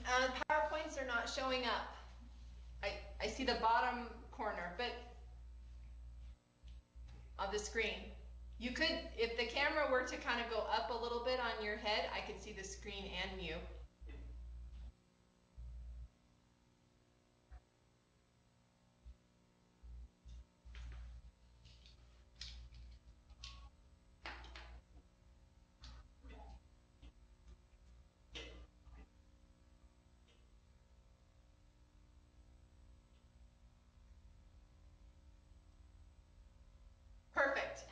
PowerPoints are not showing up. I see the bottom corner, but of the screen. You could, if the camera were to kind of go up a little bit on your head, I could see the screen and you. Perfect.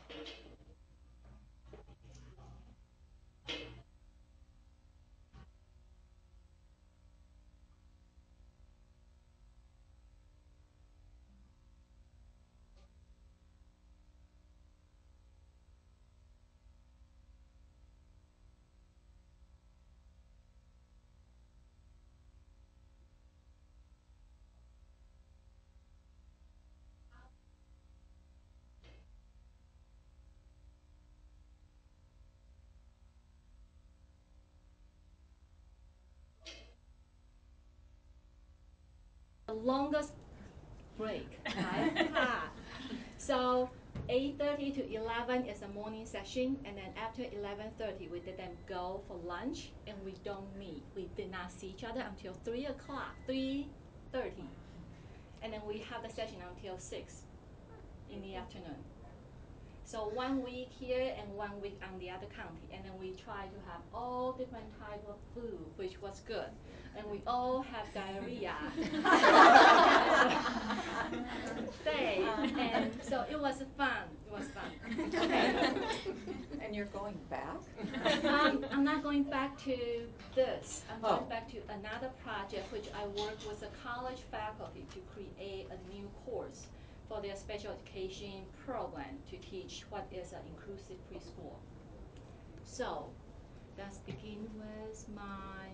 The longest break, right? So 8:30 to 11 is a morning session, and then after 11:30 we did them go for lunch, and we don't meet. We did not see each other until 3 o'clock, 3:30, and then we have the session until 6 in the afternoon. So 1 week here and 1 week on the other county, and then we try to have all different type of food, which was good, and we all have diarrhea. Day, and so it was fun. It was fun. Okay. And you're going back? I'm not going back to this. I'm going back to another project which I worked with the college faculty to create a new course for their special education program to teach what is an inclusive preschool. So let's begin with my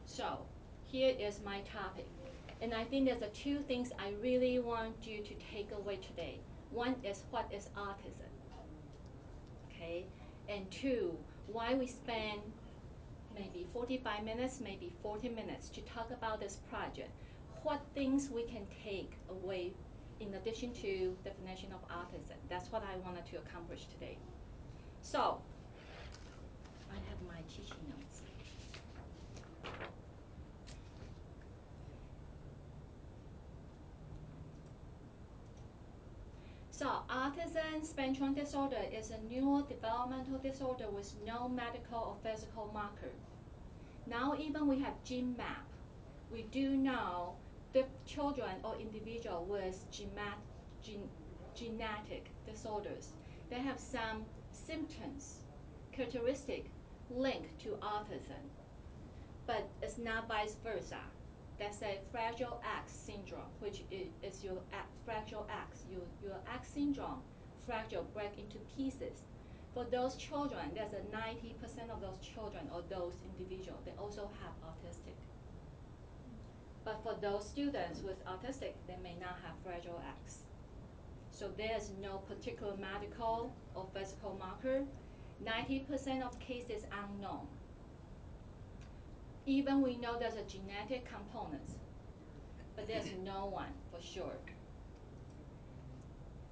So here is my topic. And I think there's two things I really want you to take away today. One is what is autism, okay? And two, why we spend maybe 45 minutes, maybe 40 minutes to talk about this project. What things we can take away in addition to definition of autism. That's what I wanted to accomplish today. So I have my teaching notes. So autism spectrum disorder is a neurodevelopmental disorder with no medical or physical marker. Now even we have gene map. We do know the children or individual with genetic disorders. They have some symptoms, characteristic linked to autism, but it's not vice versa. That's a Fragile X syndrome, which is your Fragile X. Your X syndrome, fragile, break into pieces. For those children, there's a 90% of those children or those individuals, they also have autistic. But for those students with autistic, they may not have Fragile X. So there's no particular medical or physical marker. 90% of cases unknown. Even we know there's a genetic component, but there's no one for sure.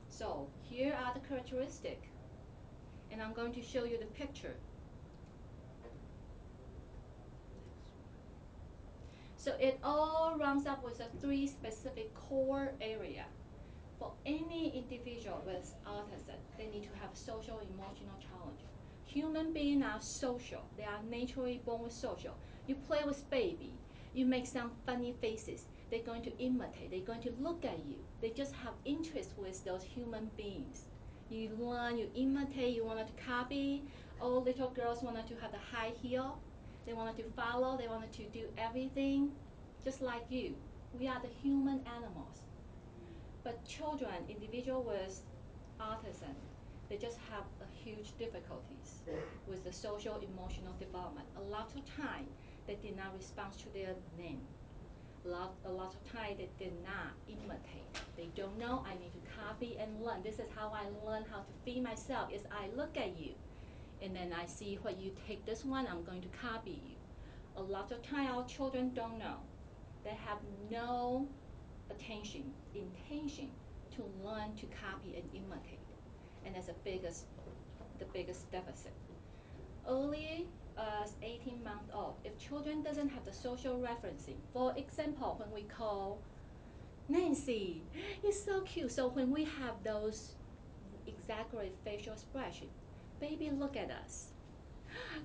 So here are the characteristics, and I'm going to show you the picture. So it all runs up with a 3 specific core area. For any individual with autism, they need to have social emotional challenge. Human beings are social. They are naturally born with social. You play with baby. You make some funny faces. They're going to imitate. They're going to look at you. They just have interest with those human beings. You learn, you imitate, you wanted to copy. All little girls wanted to have the high heel. They wanted to follow. They wanted to do everything just like you. We are the human animals. But children, individuals with autism, they just have a huge difficulties with the social emotional development. A lot of time they did not respond to their name. A lot of time they did not imitate. They don't know, I need to copy and learn. This is how I learn how to feed myself, is I look at you. and then I see what you take this one, I'm going to copy you. A lot of time our children don't know. They have no intention to learn to copy and imitate. And that's the biggest deficit. Early as 18 months old, if children doesn't have the social referencing, for example, when we call Nancy, it's so cute. So when we have those exaggerate facial expression, baby look at us.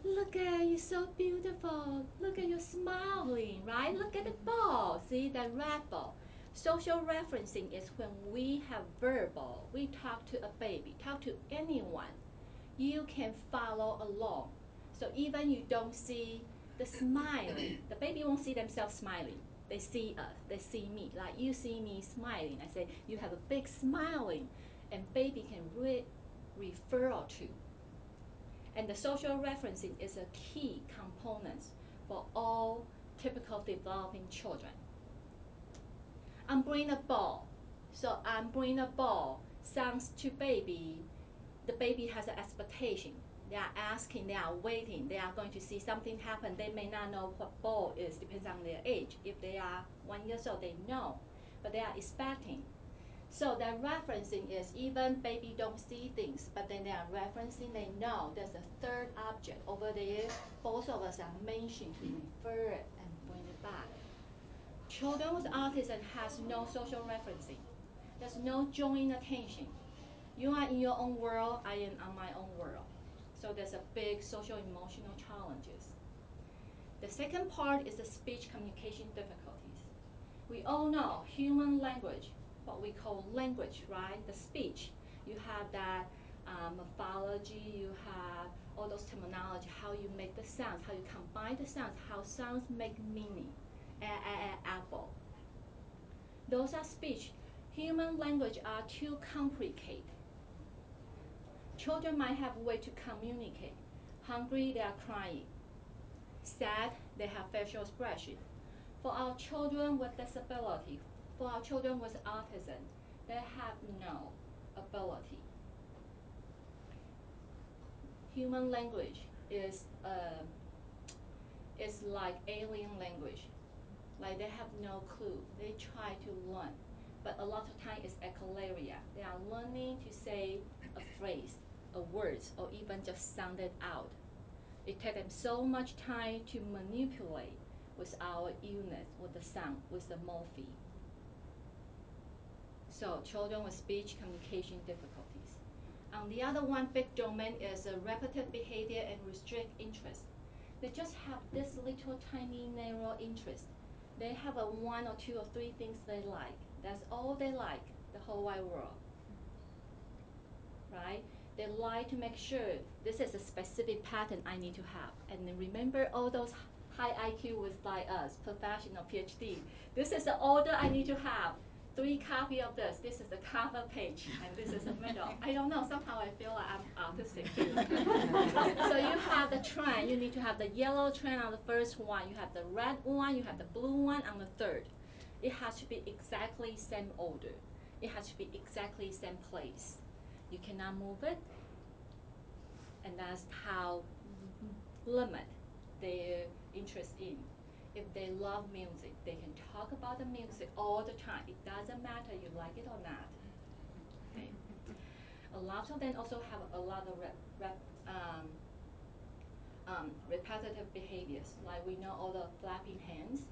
Look at you, so beautiful. Look at you smiling, right? Look at the ball. See that red ball. Social referencing is when we have verbal. We talk to a baby, talk to anyone. You can follow along. So even you don't see the smiling, the baby won't see themselves smiling. They see us, they see me. Like you see me smiling. I say, you have a big smiling. And baby can refer to. And the social referencing is a key component for all typical developing children. I'm bringing a ball. So I'm bringing a ball. Sounds to baby. The baby has an expectation. They are asking, they are waiting, they are going to see something happen. They may not know what ball is, depends on their age. If they are 1 year old, they know, but they are expecting. So that referencing is even baby don't see things, but then they are referencing, they know there's a third object over there. Both of us are mentioned to refer it and bring it back. Children with autism has no social referencing. There's no joint attention. You are in your own world, I am on my own world. So there's a big social emotional challenges. The second part is the speech communication difficulties. We all know human language, what we call language, right? The speech. You have that morphology, you have all those terminology, how you make the sounds, how you combine the sounds, how sounds make meaning. Apple. Those are speech. Human language are too complicated. Children might have a way to communicate. Hungry, they are crying. Sad, they have facial expression. For our children with disability, for our children with autism, they have no ability. Human language is like alien language. Like they have no clue. They try to learn. But a lot of time it's echolalia. They are learning to say a phrase, a word, or even just sound it out. It takes them so much time to manipulate with our illness, with the sound, with the morpheme. So children with speech communication difficulties. The other one big domain is repetitive behavior and restrict interest. They just have this little tiny narrow interest. They have a 1 or 2 or 3 things they like. That's all they like, the whole wide world. Right? They like to make sure this is a specific pattern I need to have. And then remember all those high IQ with like us, professional PhD. This is the order I need to have. 3 copies of this. This is the cover page, and this is the middle. I don't know. Somehow I feel like I'm autistic too. So you have the trend. You need to have the yellow trend on the first one. You have the red one. You have the blue one on the third. It has to be exactly same order. It has to be exactly same place. You cannot move it, and that's how limit their interest in. If they love music, they can talk about the music all the time. It doesn't matter you like it or not. Okay. A lot of them also have a lot of repetitive behaviors. Like we know all the flapping hands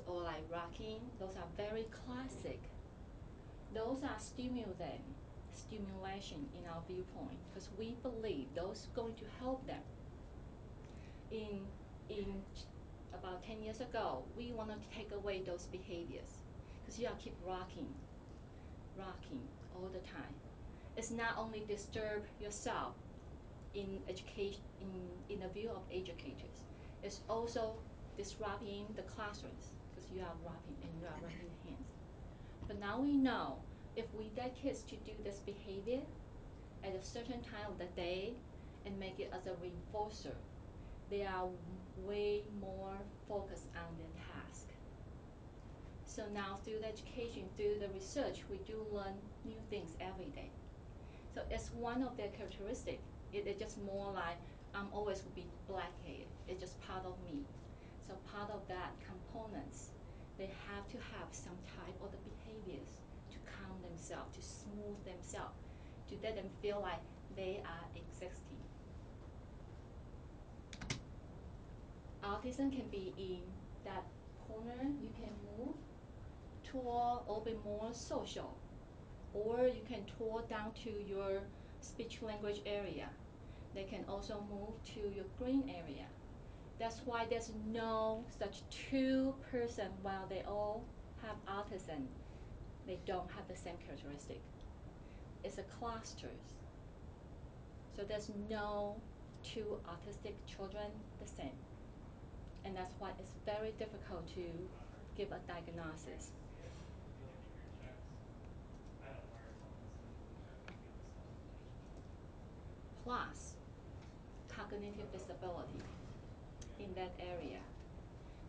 or like rocking. Those are very classic. Those are stimulation in our viewpoint, because we believe those are going to help them. In about 10 years ago, we wanted to take away those behaviors, because you keep rocking all the time. It's not only disturb yourself in education, in the view of educators, it's also disrupting the classrooms, because you are rocking and you are rubbing hands. But now we know if we get kids to do this behavior at a certain time of the day and make it as a reinforcer, they are way more focused on their task. So now through the education, through the research, we do learn new things every day. So it's one of their characteristics. It's just more like I'm always will be black-haired. It's just part of me. So part of that components, they have to have some type of the behaviors to calm themselves, to smooth themselves, to let them feel like they are existing. Autism can be in that corner. You can move toward a little bit more social, or you can toward down to your speech language area. They can also move to your green area. That's why there's no such two person while they all have autism. They don't have the same characteristic. It's a clusters. So there's no two autistic children the same. And that's why it's very difficult to give a diagnosis. Plus cognitive disability in that area.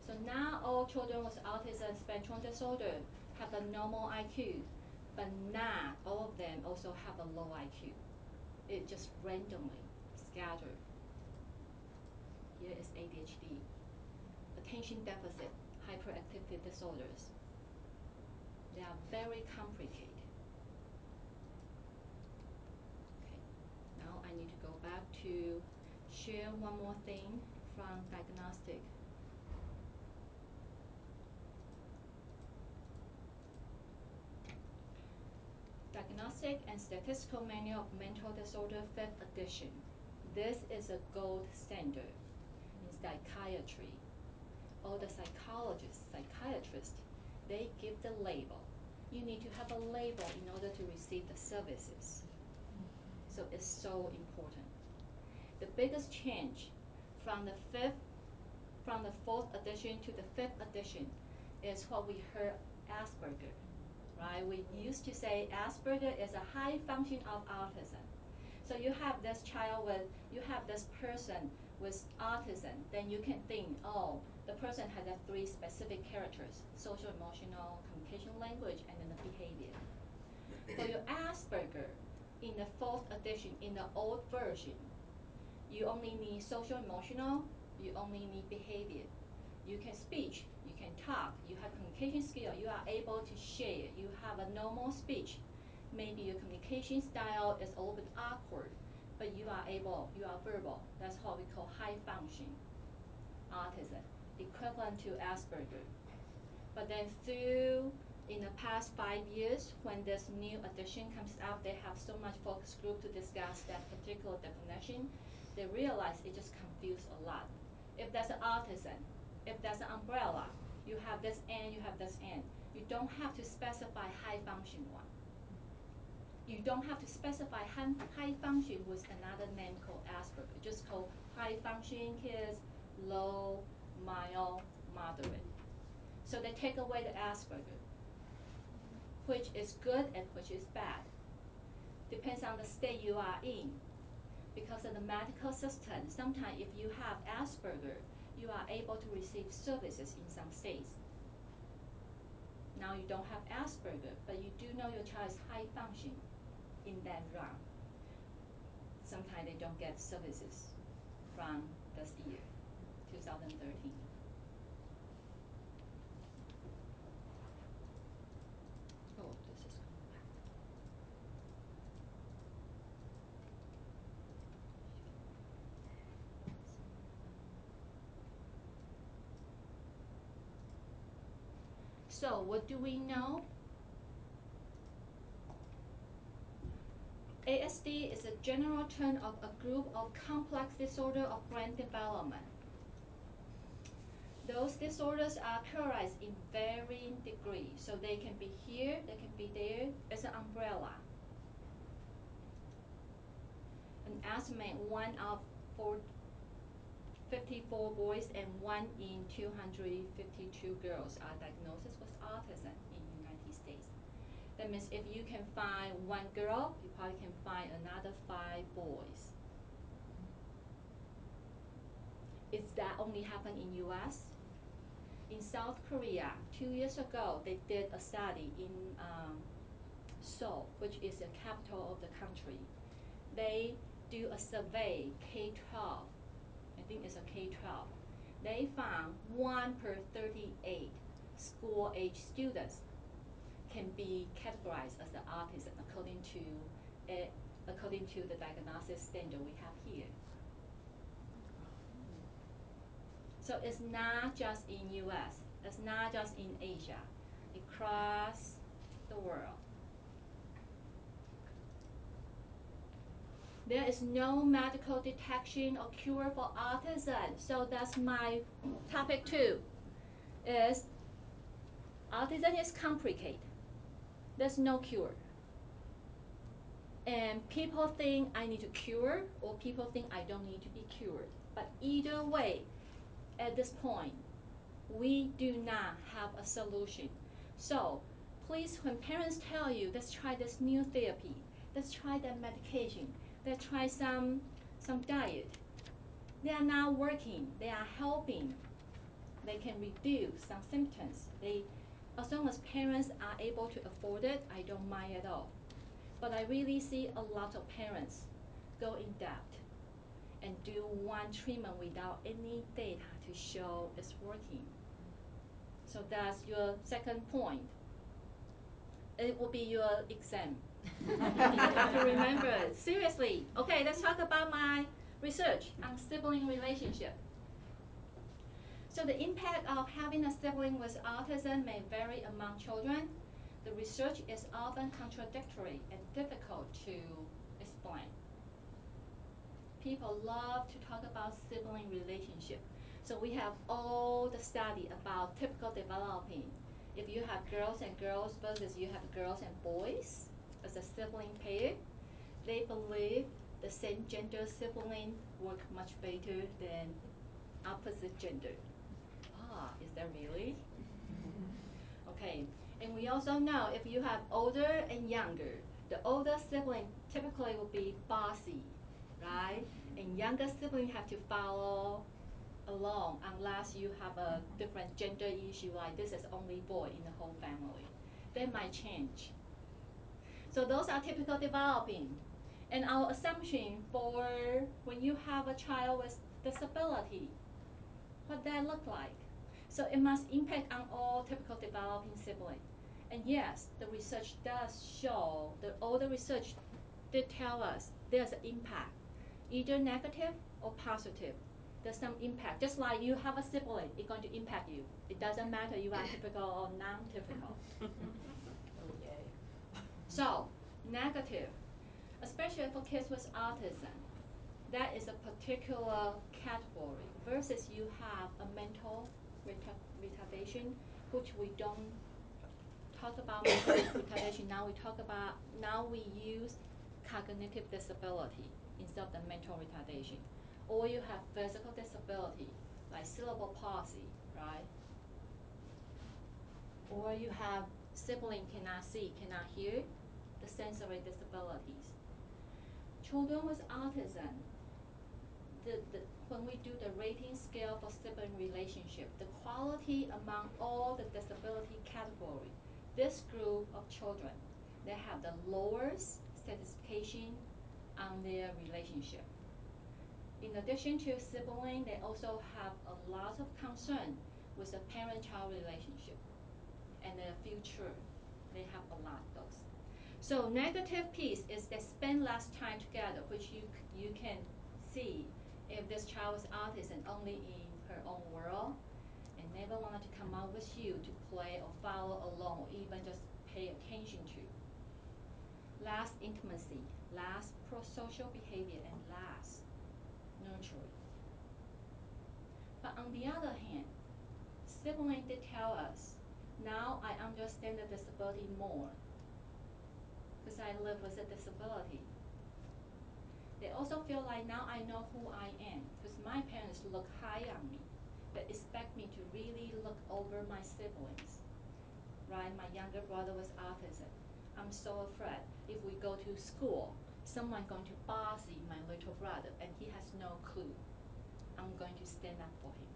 So not all children with autism spectrum disorder have a normal IQ, but not all of them also have a low IQ. It just randomly scattered. Here is ADHD, attention deficit hyperactivity disorders. They are very complicated. Okay, now I need to go back to share one more thing from diagnostic. Diagnostic and Statistical Manual of Mental Disorder 5th edition. This is a gold standard in psychiatry. All the psychologists, psychiatrists, they give the label. You need to have a label in order to receive the services. So it's so important. The biggest change from the 4th edition to the 5th edition is what we heard Asperger. Right? We used to say Asperger is a high function of autism. So you have this you have this person with autism, then you can think, oh, the person has the 3 specific characters: social, emotional, communication language, and then the behavior. For your Asperger, in the 4th edition, in the old version, you only need social, emotional, you only need behavior. You can speak, you can talk, you have communication skill, you are able to share, you have a normal speech. Maybe your communication style is a little bit awkward, but you are verbal. That's what we call high function autism, equivalent to Asperger. But then in the past 5 years, when this new edition comes out, they have so much focus group to discuss that particular definition. They realize it just confused a lot. If that's an autism, if that's an umbrella, you have this end, you have this end. You don't have to specify high function one. You don't have to specify high function with another name called Asperger. Just call high function kids, low, mild, moderate. So they take away the Asperger, which is good and which is bad. Depends on the state you are in. Because of the medical system, sometimes if you have Asperger, you are able to receive services in some states. Now you don't have Asperger, but you do know your child is high function in that realm. Sometimes they don't get services from this year, 2013. Oh, this is coming back. So what do we know? ASD is a general term of a group of complex disorder of brain development. Those disorders are characterized in varying degrees. So they can be here, they can be there. It's an umbrella. An estimate 1 of 54 boys and 1 in 252 girls are diagnosed with autism in the United States. That means if you can find 1 girl, you probably can find another 5 boys. Is that only happen in US? In South Korea, 2 years ago, they did a study in Seoul, which is the capital of the country. they do a survey K-12. I think it's a K-12. They found 1 per 38 school-age students can be categorized as an autism according to the diagnosis standard we have here. So it's not just in US, it's not just in Asia, across the world. There is no medical detection or cure for autism. So that's my topic 2, is autism is complicated. There's no cure. And people think I need to cure, or people think I don't need to be cured. But either way, at this point, we do not have a solution. So please, when parents tell you, let's try this new therapy, let's try that medication, let's try some diet, they are not working, they are helping. They can reduce some symptoms. As long as parents are able to afford it, I don't mind at all. But I really see a lot of parents go in depth and do one treatment without any data to show it's working. So that's your second point. It will be your exam. You have to remember it. Seriously. Okay, let's talk about my research on sibling relationship. So the impact of having a sibling with autism may vary among children. The research is often contradictory and difficult to explain. People love to talk about sibling relationship. So we have all the study about typical developing. If you have girls and girls versus you have girls and boys as a sibling pair, they believe the same gender sibling work much better than opposite gender. Is that really? Okay, and we also know if you have older and younger, the older sibling typically will be bossy, right? And younger sibling have to follow along unless you have a different gender issue, like this is only boy in the whole family. That might change. So those are typical developing. And our assumption for when you have a child with disability, what that look like. So it must impact on all typical developing siblings. And yes, the research does show, all the research did tell us there's an impact, either negative or positive. There's some impact. Just like you have a sibling, it's going to impact you. It doesn't matter you are typical or non-typical. Oh, yay. So, negative, especially for kids with autism, that is a particular category versus you have a mental retardation, which we don't talk about mental retardation. Now we use cognitive disability instead of the mental retardation. Or you have physical disability, like cerebral palsy, right? Or you have sibling cannot see, cannot hear, the sensory disabilities. Children with autism, when we do the rating scale for sibling relationship, the quality among all the disability category, this group of children, they have the lowest satisfaction on their relationship. In addition to sibling, they also have a lot of concern with the parent-child relationship and their future. They have a lot of those. So negative piece is they spend less time together, which you can see if this child is autism only in her own world and never wanted to come out with you to play or follow along or even just pay attention to. Less intimacy, less pro-social behavior, and less nurturing. But on the other hand, siblings did tell us, now I understand the disability more because I live with a disability. They also feel like now I know who I am because my parents look high on me. They expect me to really look over my siblings, right? My younger brother was autism. I'm so afraid if we go to school, someone going to bossy my little brother and he has no clue. I'm going to stand up for him.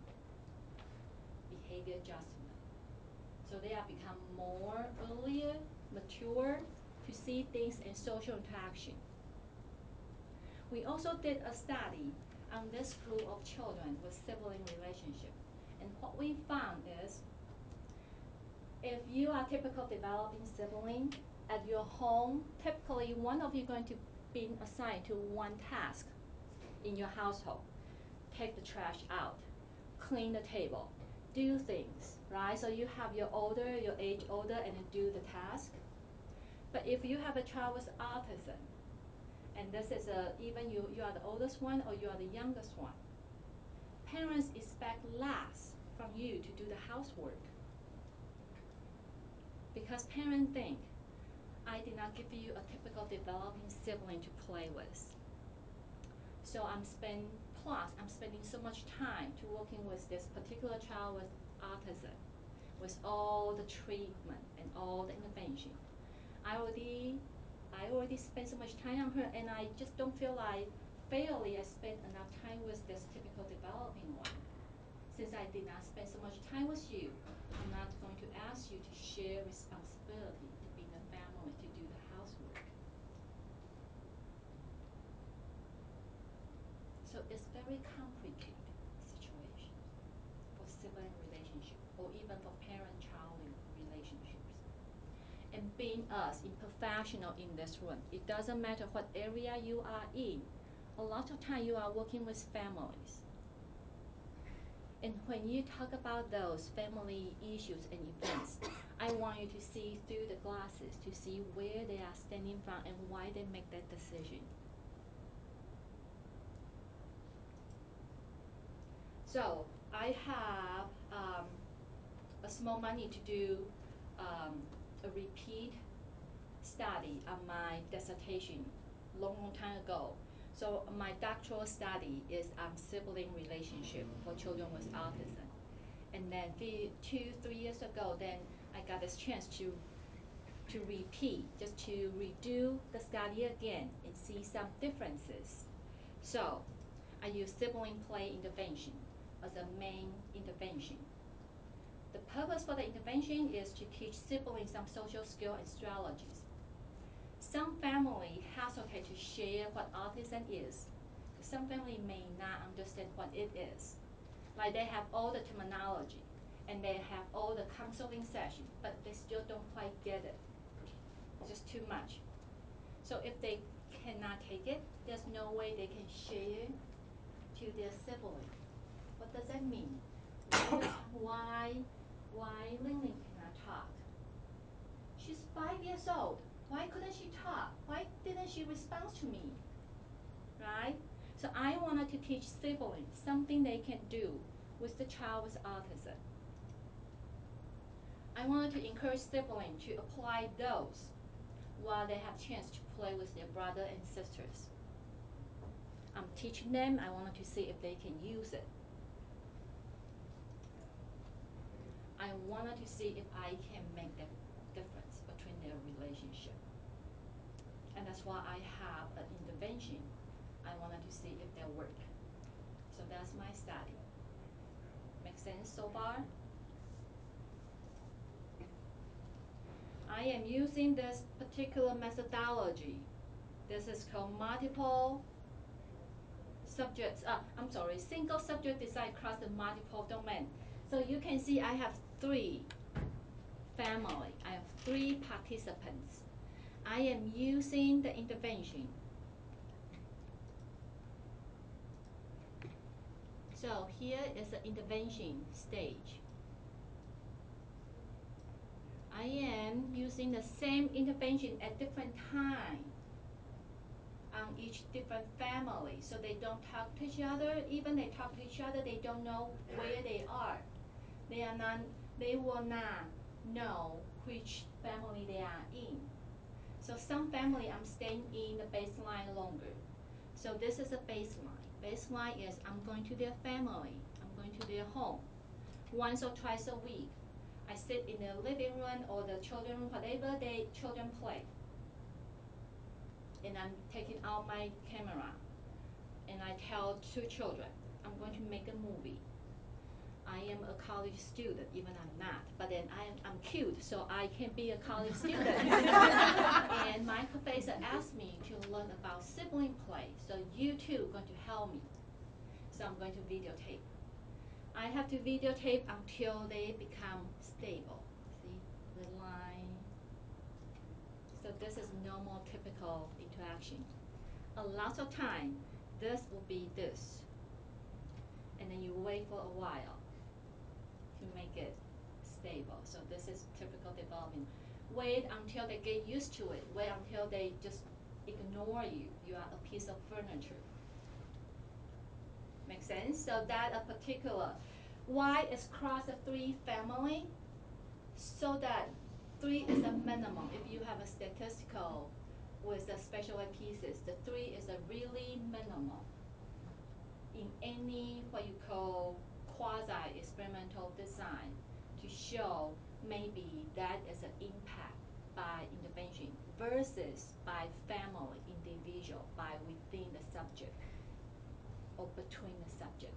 Behavior adjustment. So they have become more earlier, mature to see things in social interaction. We also did a study on this group of children with sibling relationship. And what we found is, if you are typical developing sibling at your home, typically one of you going to be assigned to one task in your household. Take the trash out, clean the table, do things, right? So you have your age older, and you do the task. But if you have a child with autism, and this is even you are the oldest one or you are the youngest one, parents expect less from you to do the housework. Because parents think, I did not give you a typical developing sibling to play with. So I'm spending so much time to working with this particular child with autism, with all the treatment and all the intervention. I already spent so much time on her, and I just don't feel like fairly I spent enough time with this typical developing one. Since I did not spend so much time with you, I'm not going to ask you to share responsibility to be in the family to do the housework. So it's very complicated situation for sibling relationship, or even for parent-child relationships. And being us, in professional in this room, it doesn't matter what area you are in. A lot of time you are working with families. And when you talk about those family issues and events, I want you to see through the glasses to see where they are standing from and why they make that decision. So I have a small money to do a repeat study on my dissertation long time ago. So my doctoral study is on sibling relationship for children with autism. And then 2-3 years ago, then I got this chance to repeat, just to redo the study again and see some differences. So I use sibling play intervention as a main intervention. The purpose for the intervention is to teach siblings some social skills and strategies. Some family hesitate to share what autism is. Some family may not understand what it is. Like they have all the terminology and they have all the counseling session, but they still don't quite get it. It's just too much. So if they cannot take it, there's no way they can share to their sibling. What does that mean? Why Lingling cannot talk? She's 5 years old. Why couldn't she talk? Why didn't she respond to me? Right? So I wanted to teach siblings something they can do with the child with autism. I wanted to encourage siblings to apply those while they have chance to play with their brother and sisters. I'm teaching them. I wanted to see if they can use it. I wanted to see if I can make the difference between their relationship. And that's why I have an intervention. I wanted to see if they work. So that's my study. Make sense so far? I am using this particular methodology. This is called single subject design across the multiple domain. So you can see I have 3 family. I have 3 participants. I am using the intervention. So here is the intervention stage. I am using the same intervention at different time on each different family, so they don't talk to each other. Even they talk to each other, they don't know where they are. They will not know which family they are in. So some family I'm staying in the baseline longer. So this is a baseline. Baseline is I'm going to their family. I'm going to their home once or twice a week. I sit in the living room or the children room, whatever children play. And I'm taking out my camera and I tell 2 children, I'm going to make a movie. I am a college student, even I'm not, but then I'm cute, so I can be a college student. And my professor asked me to learn about sibling play, so you too are going to help me. So I'm going to videotape. I have to videotape until they become stable. See the line. So this is normal, typical interaction. A lot of time, this will be this, and then you wait for a while to make it stable. So this is typical development. Wait until they get used to it. Wait until they just ignore you. You are a piece of furniture. Make sense? So that a particular, why is cross a 3 family? So that 3 is a minimum. If you have a statistical with the special ed pieces, the 3 is a really minimum in any what you call quasi-experimental design to show maybe that is an impact by intervention versus by family, individual, by within the subject or between the subject.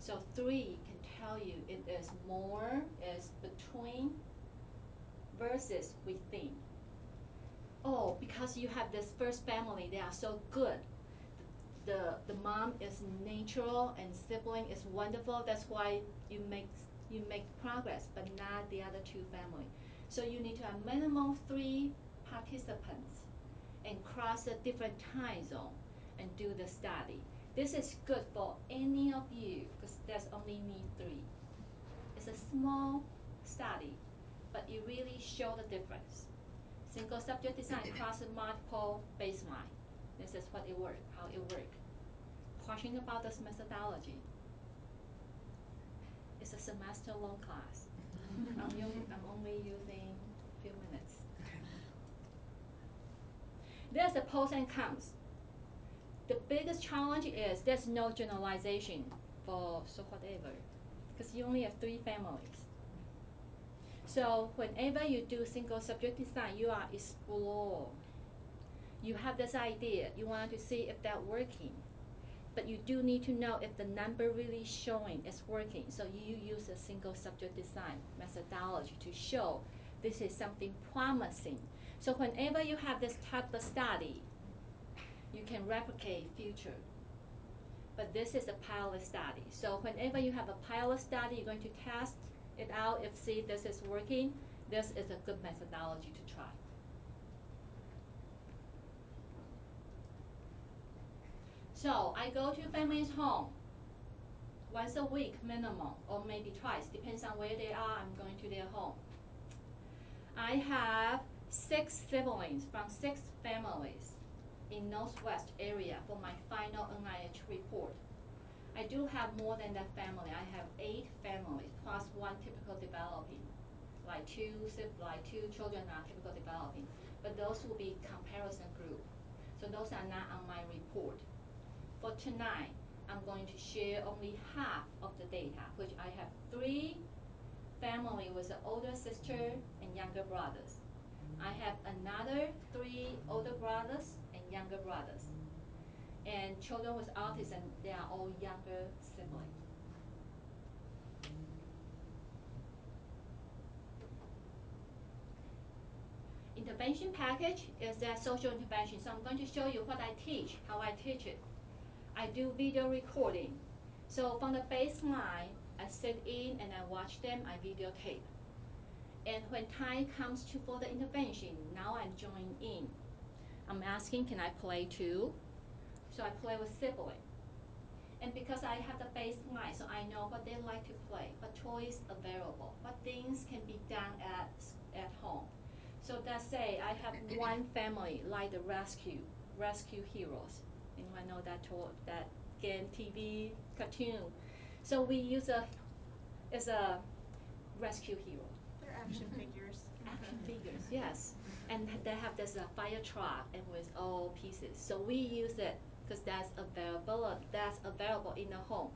So 3 can tell you it is more, is between versus within. Oh, because you have this first family, they are so good. The mom is natural and sibling is wonderful. That's why you make progress, but not the other 2 family. So you need to have minimum 3 participants and cross a different time zone and do the study. This is good for any of you because there's only need 3. It's a small study, but it really show the difference. Single subject design cross multiple baseline. This is what it work, how it work. Question about this methodology. It's a semester long class. I'm only using a few minutes. There's the pros and cons. The biggest challenge is there's no generalization for so whatever, because you only have 3 families. So whenever you do single subject design, you are explore. You have this idea, you want to see if that's working, but you do need to know if the number really showing is working. So you use a single subject design methodology to show this is something promising. So whenever you have this type of study, you can replicate future. But this is a pilot study. So whenever you have a pilot study, you're going to test it out. If see this is working, this is a good methodology to try. So I go to family's home once a week minimum, or maybe twice, depends on where they are. I'm going to their home. I have 6 siblings from 6 families in Northwest area for my final NIH report. I do have more than that family. I have 8 families plus 1 typical developing, like two children are typical developing, but those will be comparison group. So those are not on my report. For tonight, I'm going to share only half of the data, which I have 3 family with an older sister and younger brothers. I have another 3 older brothers and younger brothers. And children with autism, they are all younger siblings. Intervention package is that social intervention. So I'm going to show you what I teach, how I teach it. I do video recording. So from the baseline, I sit in and I watch them, I videotape. And when time comes to for the intervention, now I'm joining in. I'm asking, can I play too? So I play with sibling. And because I have the baseline, so I know what they like to play, what toys available, what things can be done at home. So let's say I have one family like the rescue heroes. Anyone know that game, TV, cartoon? So we use as a rescue hero. They're action figures. Action figures, yes. And they have this fire truck and with all pieces. So we use it because that's available in the home.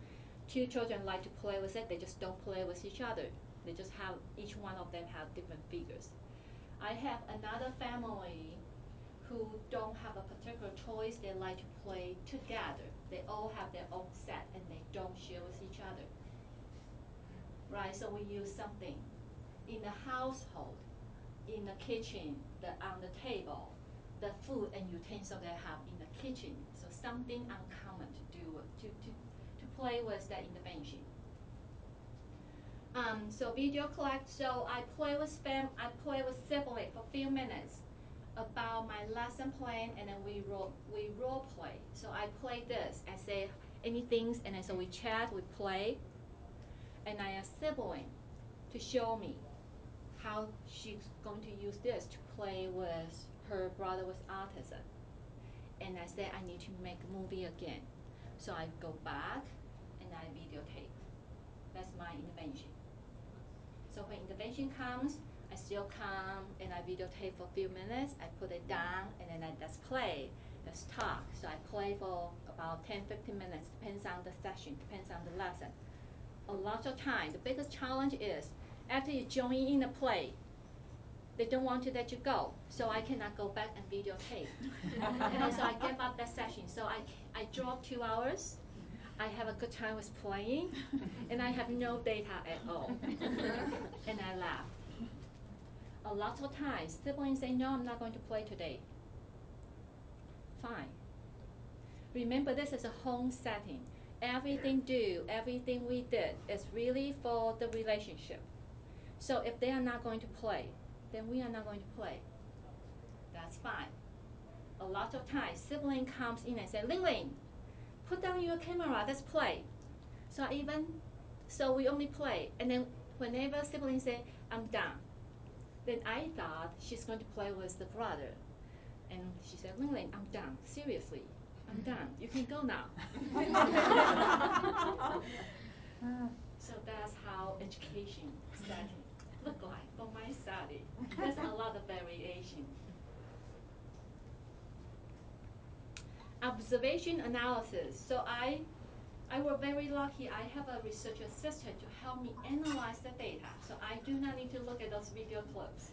2 children like to play with it. They just don't play with each other. They just have, each one of them have different figures. I have another family who don't have a particular choice. They like to play together. They all have their own set and they don't share with each other. right? So we use something in the household, in the kitchen, on the table, the food and utensil they have in the kitchen. So something uncommon to do to play with that intervention. So video collect. So I play with sibling for a few minutes about my lesson plan, and then we role play. So I play this. I say anything, and then so we chat, we play, and I ask sibling to show me how she's going to use this to play with her brother with autism. And I say I need to make a movie again. So I go back and I videotape. That's my intervention. So when intervention comes, I still come and I videotape for a few minutes. I put it down and then I just play, just talk. So I play for about 10-15 minutes, depends on the session, depends on the lesson. A lot of time, the biggest challenge is after you join in the play, they don't want to let you go. So I cannot go back and videotape. And so I give up that session. So I drop 2 hours. I have a good time with playing, and I have no data at all. And I laugh. A lot of times, siblings say, no, I'm not going to play today. Fine. Remember, this is a home setting. Everything we did is really for the relationship. So if they are not going to play, then we are not going to play. That's fine. A lot of times, sibling comes in and say, Ling Ling, put down your camera, let's play. So we only play. And then whenever siblings say, I'm done, then I thought she's going to play with the brother. And she said, Ling Ling, I'm done. Seriously, I'm done. You can go now. So that's how education setting look like for my study. There's a lot of variation. Observation analysis. So I was very lucky. I have a research assistant to help me analyze the data. So I do not need to look at those video clips.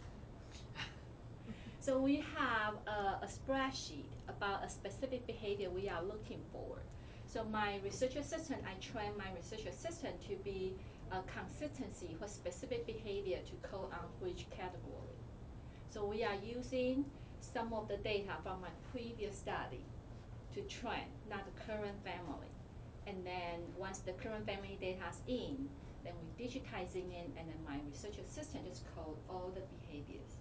So we have a spreadsheet about a specific behavior we are looking for. So my research assistant, I train my research assistant to be a consistency for specific behavior to code on which category. So we are using some of the data from my previous study to train, not the current family. And then once the current family data is in, then we digitizing it, and then my research assistant just code all the behaviors.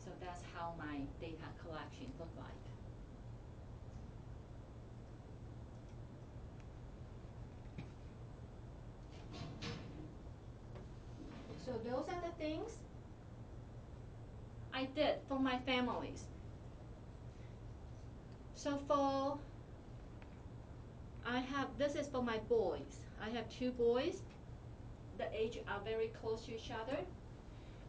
So that's how my data collection look like. So those are the things I did for my families. So this is for my boys. I have 2 boys. The age are very close to each other.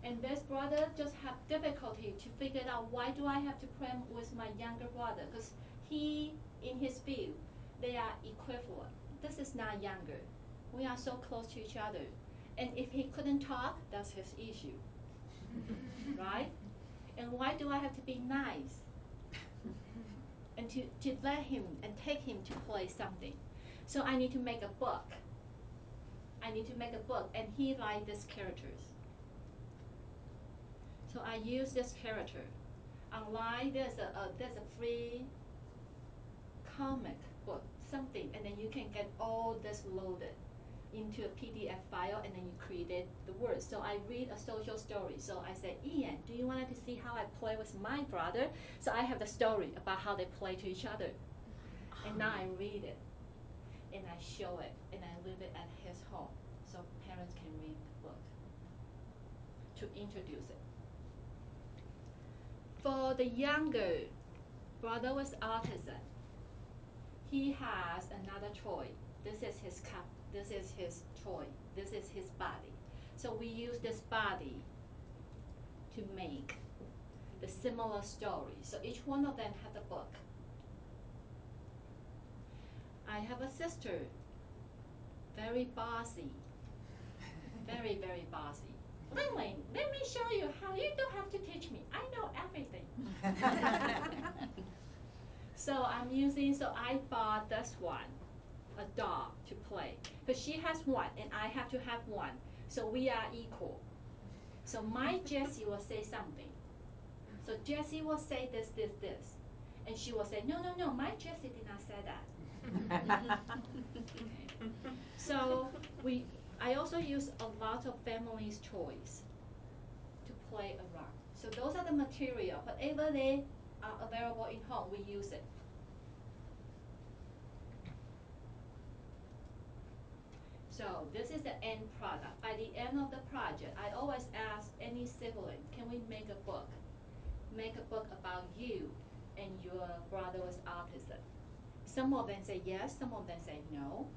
And this brother just have difficulty to figure out why do I have to play with my younger brother, because he, in his view, they are equivalent. This is not younger. We are so close to each other. And if he couldn't talk, that's his issue, right? And why do I have to be nice? And to let him and take him to play something. So I need to make a book. And he likes these characters. So I use this character. Online, there's a free comic book, something, and then you can get all this loaded into a PDF file, and then you created the words. So I read a social story. So I say, Ian, do you want to see how I play with my brother? So I have the story about how they play to each other. And now I read it, and I show it, and I leave it at his home, so parents can read the book to introduce it. For the younger brother with autism, he has another toy. This is his cup. This is his toy. This is his body. So we use this body to make the similar story. So each one of them had a book. I have a sister, very bossy, very, very bossy. Ling Ling, let me show you how you don't have to teach me. I know everything. So I bought this one, a dog. to play. But she has one, and I have to have one. So we are equal. So my Jessie will say something. So Jessie will say this, this, this. And she will say, no, no, no, my Jessie did not say that. Okay. So I also use a lot of family's toys to play around. So those are the material. Whatever they are available in home, we use it. So this is the end product. By the end of the project, I always ask any sibling, can we make a book? Make a book about you and your brother with autism. Some of them say yes, some of them say no.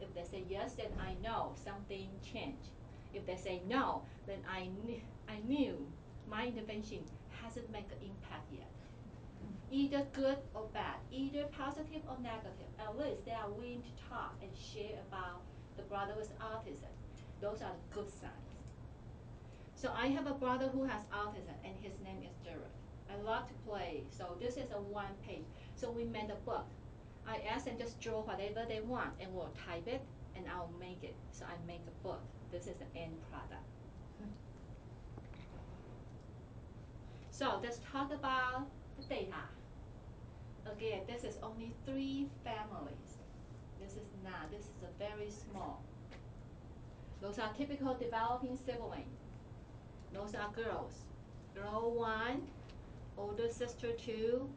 If they say yes, then I know something changed. If they say no, then I knew my intervention hasn't made an impact yet. Either good or bad, either positive or negative, at least they are willing to talk and share about the brother with autism. Those are the good signs. So I have a brother who has autism, and his name is Jared. I love to play, so this is a one page. So we made a book. I ask them just draw whatever they want, and we'll type it, and I'll make it. So I make a book. This is the end product. So let's talk about the data. Again, this is only 3 families. This is not. This is a very small. Those are typical developing siblings. Those are girls. Girl 1, older sister 2,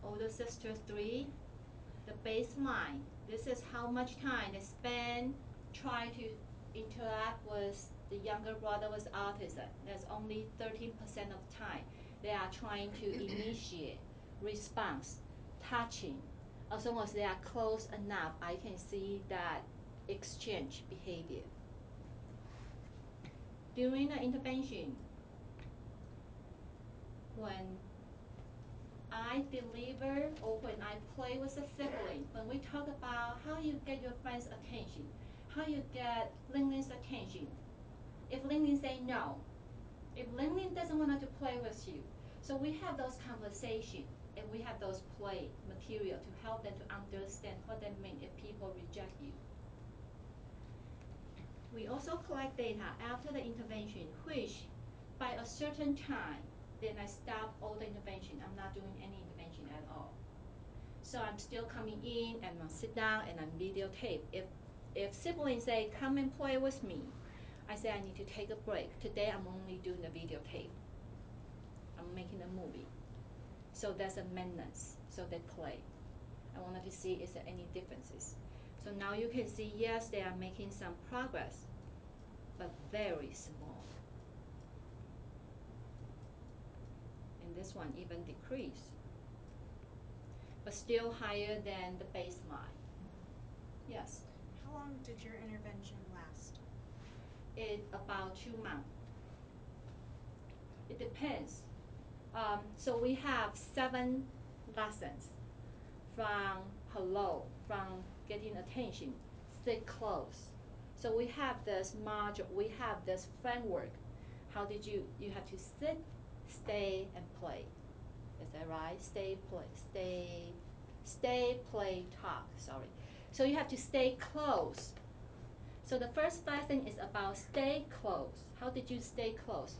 older sister 3. The baseline. This is how much time they spend trying to interact with the younger brother with autism. That's only 13% of time. They are trying to initiate response, touching. As long as they are close enough, I can see that exchange behavior. During the intervention, when I deliver or when I play with a sibling, when we talk about how you get your friend's attention, how you get Lingling's attention. If Lingling say no, if Lingling doesn't want to play with you, so we have those conversations and we have those play material to help them to understand what that means if people reject you. We also collect data after the intervention, which by a certain time, then I stop all the intervention. I'm not doing any intervention at all. So I'm still coming in and I'll sit down and I'm videotape. If siblings say, come and play with me, I say I need to take a break. Today I'm only doing the videotape. I'm making a movie. So that's a maintenance. So they play. I wanted to see is there any differences. So now you can see, yes, they are making some progress, but very small. And this one even decreased, but still higher than the baseline. Yes? How long did your intervention last? It about 2 months. It depends. So we have 7 lessons from hello, from getting attention, sit close. So we have this module, we have this framework. How did you have to sit, stay, and play. Is that right? Stay, play, talk, sorry. So you have to stay close. So the first lesson is about stay close. How did you stay close?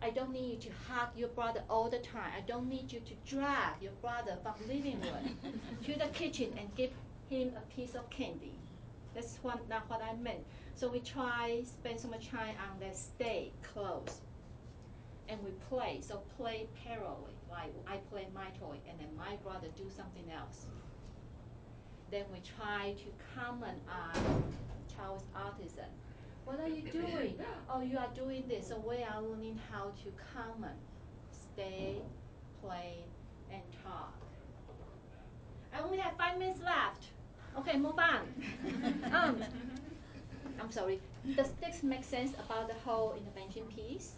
I don't need you to hug your brother all the time. I don't need you to drag your brother from living room to the kitchen and give him a piece of candy. That's not what I meant. So we try spend so much time on the stay close. And we play, so play parallelly. Like I play my toy and then my brother do something else. Then we try to comment on child's autism. What are you doing? Oh, you are doing this. So we are learning how to comment, stay, play, and talk. I only have 5 minutes left. Okay, move on. I'm sorry. Does this make sense about the whole intervention piece?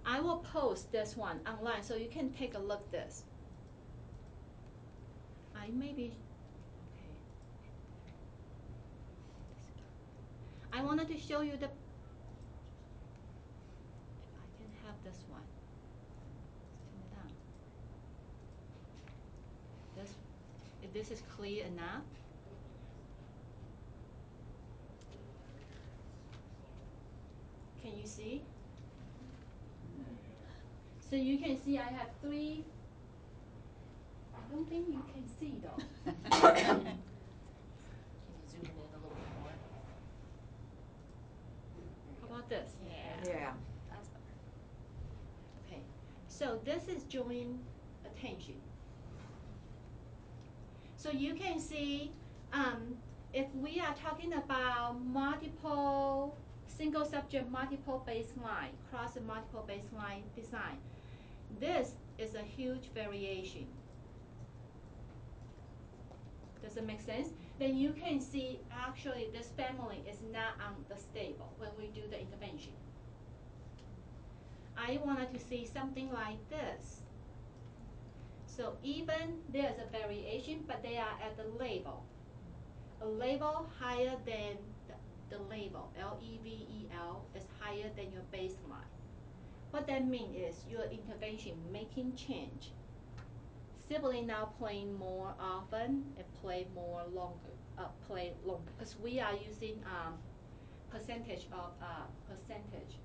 I will post this one online so you can take a look at this. Okay. I wanted to show you the, if I can have this one. Let's turn it on. if this is clear enough. Can you see? So you can see I have three. I don't think you can see though. Can you zoom it in a little bit more? How about this? Yeah. That's better. Okay. So this is joint attention. So you can see if we are talking about multiple single subject, multiple baseline, cross and multiple baseline design, this is a huge variation. Does it make sense? Then you can see actually this family is not unstable when we do the intervention. I wanted to see something like this. So even there's a variation, but they are at the level. A level higher than the level, level, is higher than your baseline. What that means is your intervention making change. Sibling now playing more often and play more longer, play longer, because we are using percentage of percentage.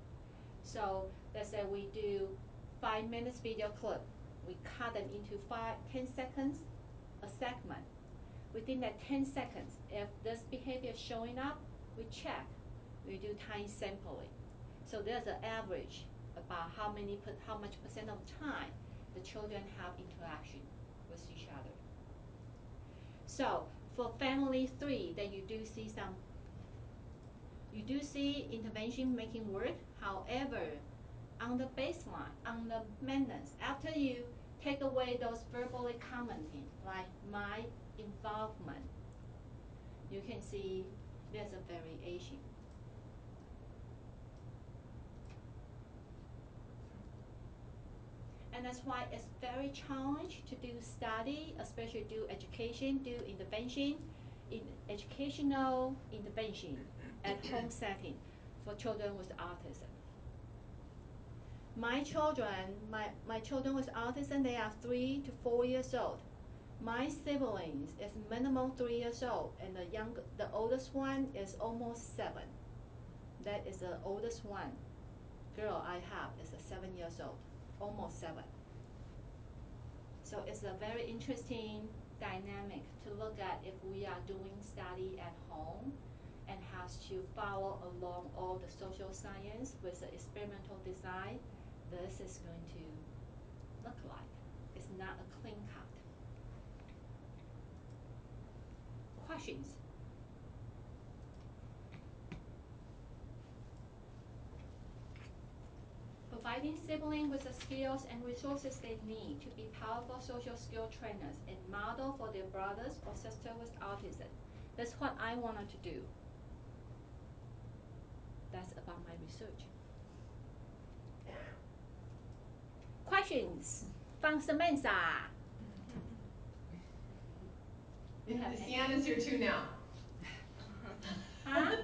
So let's say we do 5 minutes video clip. We cut them into 10 seconds a segment. Within that 10 seconds, if this behavior is showing up, we check. We do time sampling. So there's an average about how much percent of time the children have interaction with each other. So for family 3, then you do see intervention making work. However, on the baseline, on the maintenance, after you take away those verbally commenting, like my involvement, you can see there's a variation. And that's why it's very challenging to do study, especially do education, do intervention, in educational intervention at home setting for children with autism. My children with autism, they are 3 to 4 years old. My siblings is minimum 3 years old, and the oldest one is almost 7. That is the oldest one. Girl I have is 7 years old, almost 7. So it's a very interesting dynamic to look at if we are doing study at home and has to follow along all the social science with the experimental design. This is going to look like. It's not a clean cut. Questions? Providing siblings with the skills and resources they need to be powerful social skill trainers and model for their brothers or sisters with autism. That's what I wanted to do. That's about my research. Questions from Samantha? Sienna's here too now. Huh?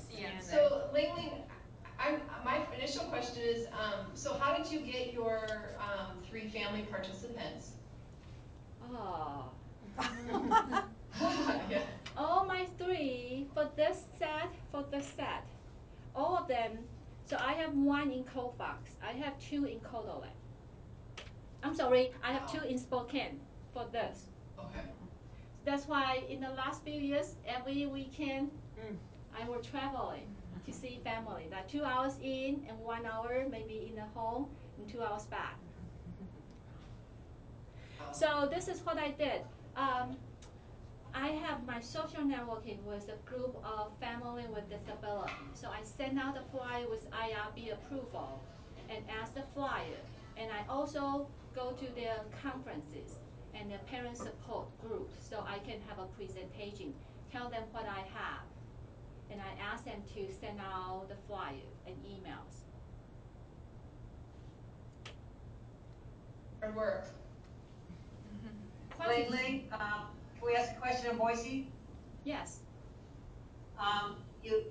Sienna. So Ling Ling, my initial question is, so how did you get your 3 family participants? Oh. Yeah. All my 3 for this set, all of them. So I have 1 in Colfax. I have 2 in Coeur d'Alene. I'm sorry, I have 2 in Spokane for this. Okay. That's why in the last few years, every weekend, I was traveling to see family. Like 2 hours in and 1 hour maybe in the home and 2 hours back. So this is what I did. I have my social networking with a group of family with disability. So I send out the flyer with IRB approval and ask the flyer. And I also go to their conferences and their parent support groups so I can have a presentation, tell them what I have. And I ask them to send out the flyer and emails. Hard work. Ling Ling, can we ask a question in Boise? Yes.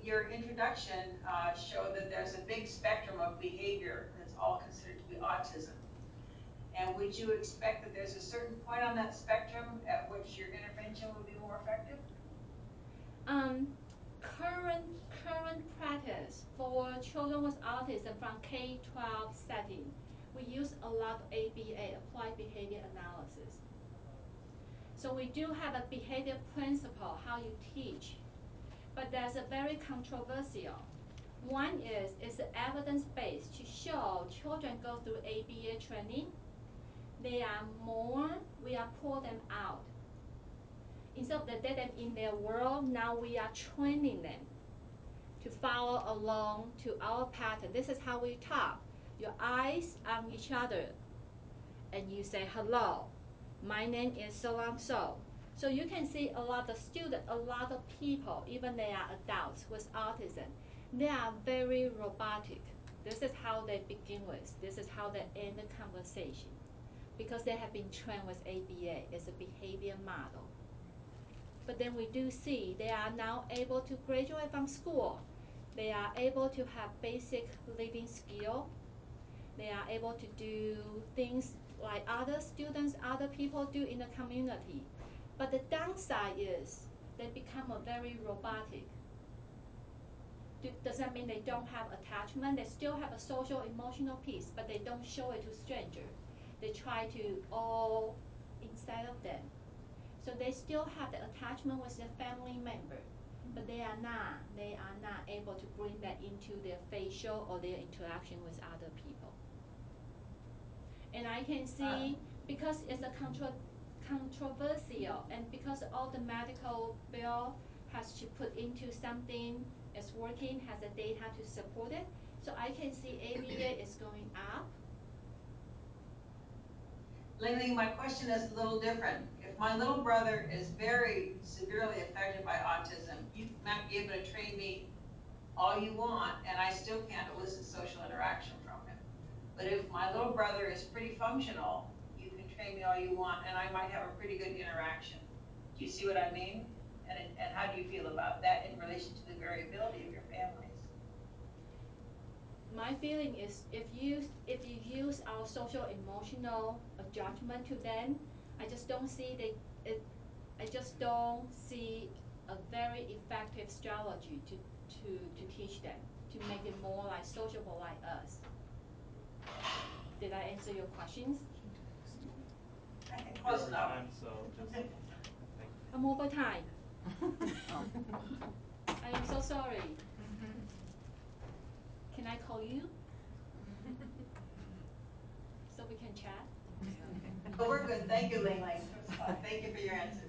Your introduction showed that there's a big spectrum of behavior that's all considered to be autism. And would you expect that there's a certain point on that spectrum at which your intervention would be more effective? Um, current practice for children with autism from K-12 setting, we use a lot of ABA, applied behavior analysis. So we do have a behavior principle how you teach, but there's a very controversial. One is it's evidence-based to show children go through ABA training. They are more, we are pull them out. Instead of let them in their world, now we are training them to follow along to our pattern. This is how we talk. Your eyes on each other, and you say hello. My name is so and so. So you can see a lot of students, a lot of people, even they are adults with autism, they are very robotic. This is how they begin with. This is how they end the conversation. Because they have been trained with ABA as a behavior model. But then we do see they are now able to graduate from school. They are able to have basic living skill. They are able to do things like other students, other people do in the community. But the downside is they become a very robotic. Does that mean they don't have attachment? They still have a social emotional piece, but they don't show it to strangers. They try to all inside of them. So they still have the attachment with their family member, but they are not able to bring that into their facial or their interaction with other people. And I can see, because it's a controversial, and because all the medical bill has to put into something is working, has the data to support it, so I can see ABA is going up. Ling, my question is a little different. If my little brother is very severely affected by autism, you might be able to train me all you want, and I still can't elicit social interaction from him. But if my little brother is pretty functional, you can train me all you want, and I might have a pretty good interaction. Do you see what I mean? And how do you feel about that in relation to the variability of your families? My feeling is if you use our social emotional judgment to them, I just don't see I just don't see a very effective strategy to teach them, to make them more like sociable like us. Did I answer your questions? I think close enough. Time, so just I'm over time. I am so sorry. Can I call you? So we can chat? But we're good. Thank you, Ling. Thank you for your answer.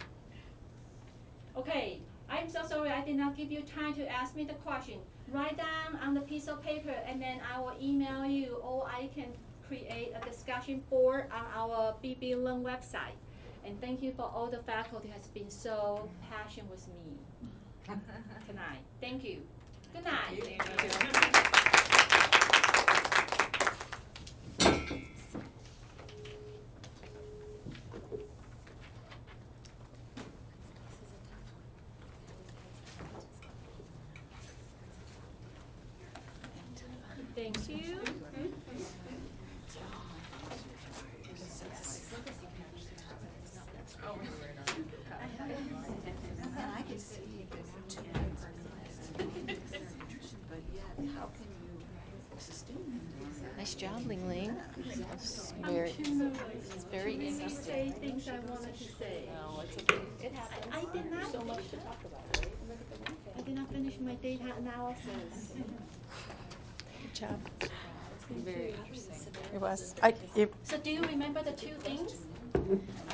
Okay, I'm so sorry I did not give you time to ask me the question. Write down on the piece of paper and then I will email you, or I can create a discussion board on our BB Learn website. And thank you for all the faculty has been so passionate with me tonight. Thank you. Good night. Thank you. Thank you. I could see two different but yet how can you sustain them? Nice job, Ling Ling. It's I'm very, too nervous. it's very to really interesting. say things I wanted to say. No, it's okay. It happens. I did not. So much to talk about, right? I did not finish my data analysis. Good job. Very interesting. It was. So do you remember the two things?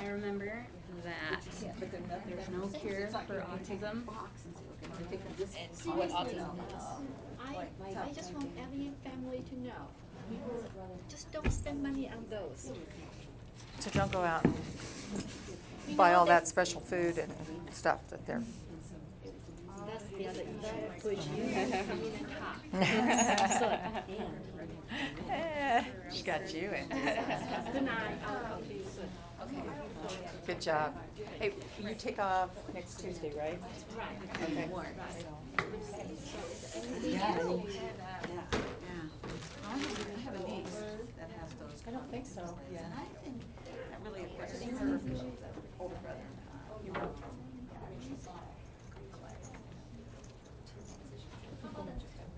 I remember that there's no cure for autism. And what autism is. I just want every family to know. Just don't spend money on those. So don't go out and You buy know all that- that special food and stuff that they're. That's the other issue. Which you and talk. She got you in. Good night. I'll talk to you soon. Okay. Good job. Hey, you take off next Tuesday, right? Right. Okay. So is anything Yeah. else? Yeah. I have a niece. that has those I don't think so, cognitive delays. yeah. And I think that really affects Her her. older brother. You will.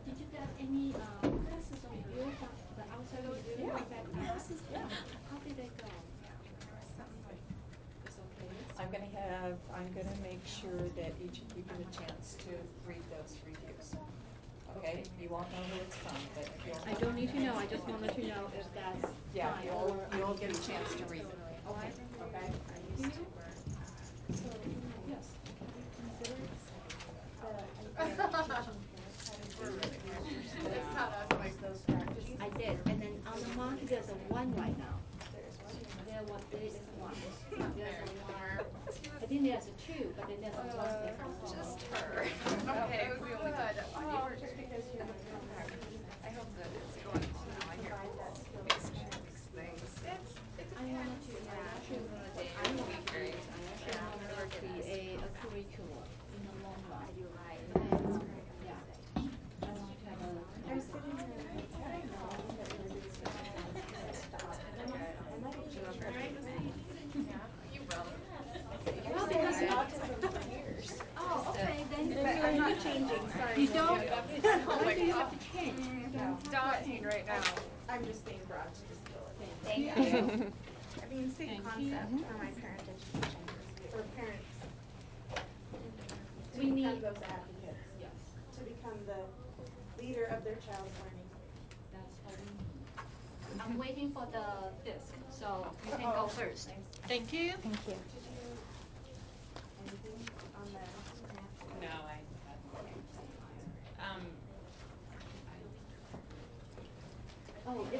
Did you get any review from the outside review? Yeah. Yeah. How did they go? It's okay. I'm gonna make sure that each of you get a chance to read those reviews. Okay, you won't know who it's from, but you'll. I don't need to know, I just wanted to know if that's Yeah, fine you'll, or. you'll get a chance to read it. Okay. Okay? So, yes. I did, and then on the market there's a one right now. There is one. There's a one. I think there's a two, but then there's a one. Just her. Okay, it would be only good. Just because you're I hope that it's going to now. I hear mixed things. I wanted to, I actually wanted to, I wanted to create a curriculum in the long run. And, yeah, I want to have a. I was sitting here and I didn't know that you were doing You will. Well, because autism for years. oh, okay, then. But I'm not changing, sorry. You don't, Oh why my do you God. have to change? You don't have to Daunting change. right now. I'm just being brought to disability. Thank you. I mean, same Thank concept you. for my parent education, for parents to We become need- those advocates, Yes, to become the leader of their child's learning. that's what we need. I'm waiting for the disc, so you can go first. Thank you. Did you, anything on the napkin? No, I haven't. Oh, it's